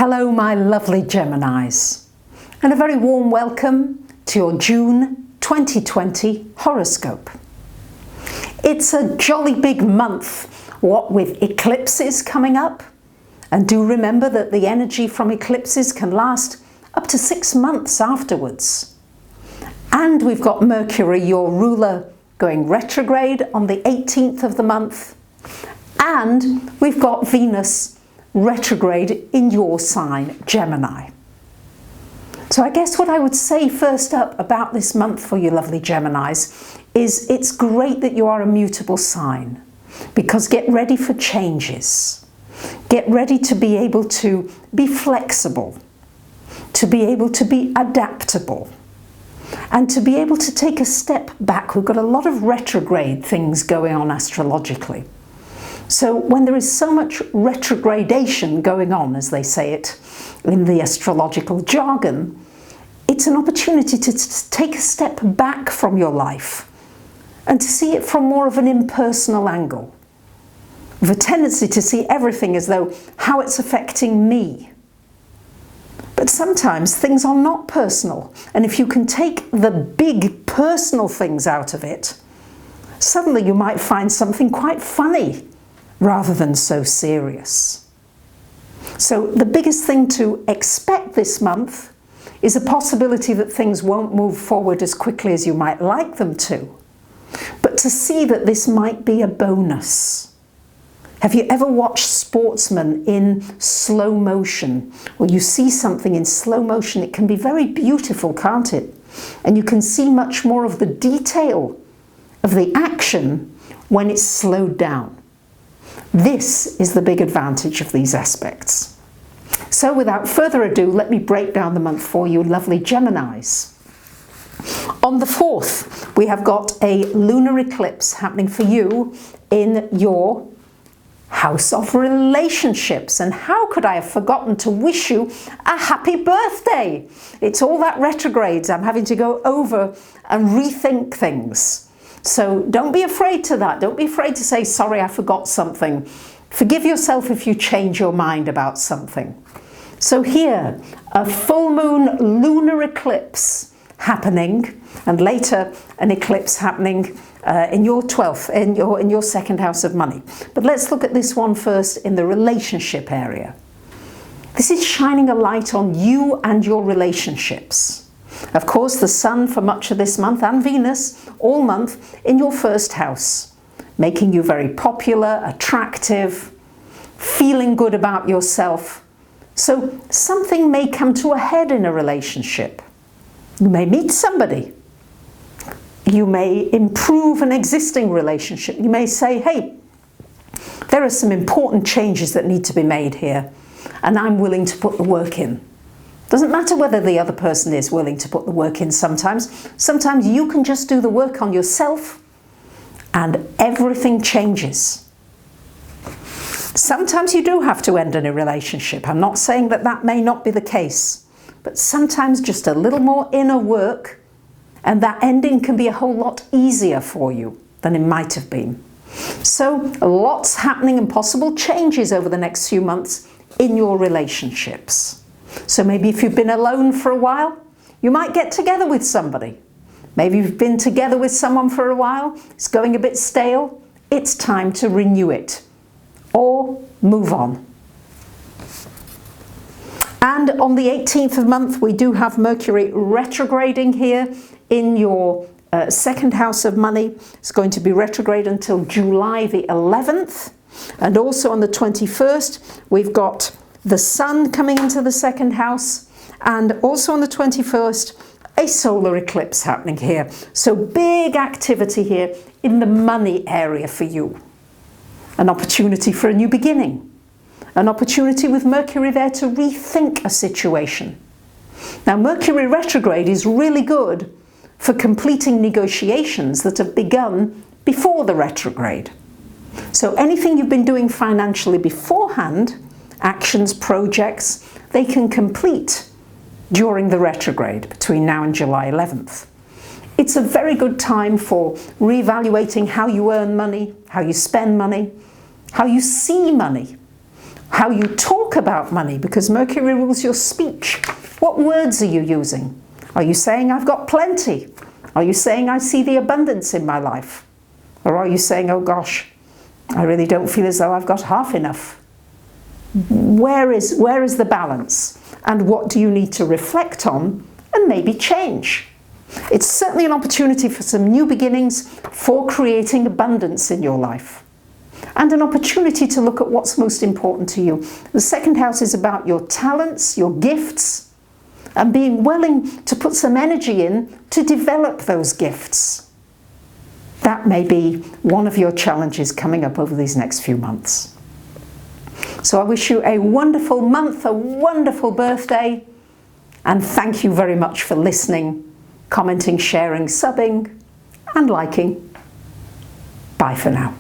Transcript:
Hello, my lovely Geminis, and a very warm welcome to your June 2020 horoscope. It's a jolly big month, what with eclipses coming up. And do remember that the energy from eclipses can last up to 6 months afterwards. And we've got Mercury, your ruler, going retrograde on the 18th of the month. And we've got Venus retrograde in your sign, Gemini. So I guess what I would say first up about this month for you lovely Geminis is it's great that you are a mutable sign, because get ready for changes. Get ready to be able to be flexible, to be able to be adaptable, and to be able to take a step back. We've got a lot of retrograde things going on astrologically. So when there is so much retrogradation going on, as they say it in the astrological jargon, it's an opportunity to take a step back from your life and to see it from more of an impersonal angle, with a tendency to see everything as though how it's affecting me. But sometimes things are not personal, and if you can take the big personal things out of it, suddenly you might find something quite funny rather than so serious. So the biggest thing to expect this month is a possibility that things won't move forward as quickly as you might like them to, but to see that this might be a bonus. Have you ever watched sportsmen in slow motion? Well, you see something in slow motion, it can be very beautiful, can't it? And you can see much more of the detail of the action when it's slowed down. This is the big advantage of these aspects. So without further ado, let me break down the month for you lovely Geminis. On the 4th, we have got a lunar eclipse happening for you in your house of relationships. And how could I have forgotten to wish you a happy birthday? It's all that retrogrades. I'm having to go over and rethink things. So don't be afraid to that. Don't be afraid to say, sorry, I forgot something. Forgive yourself if you change your mind about something. So here, a full moon lunar eclipse happening, and later an eclipse happening in your 12th, in your second house of money. But let's look at this one first in the relationship area. This is shining a light on you and your relationships. Of course, the Sun for much of this month, and Venus all month in your first house, making you very popular, attractive, feeling good about yourself. So something may come to a head in a relationship. You may meet somebody. You may improve an existing relationship. You may say, hey, there are some important changes that need to be made here, and I'm willing to put the work in. Doesn't matter whether the other person is willing to put the work in sometimes. Sometimes you can just do the work on yourself and everything changes. Sometimes you do have to end in a relationship. I'm not saying that that may not be the case, but sometimes just a little more inner work and that ending can be a whole lot easier for you than it might have been. So lots happening and possible changes over the next few months in your relationships. So maybe if you've been alone for a while, you might get together with somebody. Maybe you've been together with someone for a while, it's going a bit stale, it's time to renew it or move on. And on the 18th of the month, we do have Mercury retrograding here in your second house of money. It's going to be retrograde until July the 11th. And also on the 21st, we've got the Sun coming into the second house, and also on the 21st, a solar eclipse happening here. So big activity here in the money area for you. An opportunity for a new beginning. An opportunity with Mercury there to rethink a situation. Now, Mercury retrograde is really good for completing negotiations that have begun before the retrograde. So anything you've been doing financially beforehand, actions, projects, they can complete during the retrograde between now and July 11th. It's a very good time for reevaluating how you earn money, how you spend money, how you see money, how you talk about money, because Mercury rules your speech. What words are you using? Are you saying, I've got plenty? Are you saying, I see the abundance in my life? Or are you saying, oh gosh, I really don't feel as though I've got half enough? Where is the balance? And what do you need to reflect on and maybe change? It's certainly an opportunity for some new beginnings, for creating abundance in your life. And an opportunity to look at what's most important to you. The second house is about your talents, your gifts, and being willing to put some energy in to develop those gifts. That may be one of your challenges coming up over these next few months. So I wish you a wonderful month, a wonderful birthday, and thank you very much for listening, commenting, sharing, subbing, and liking. Bye for now.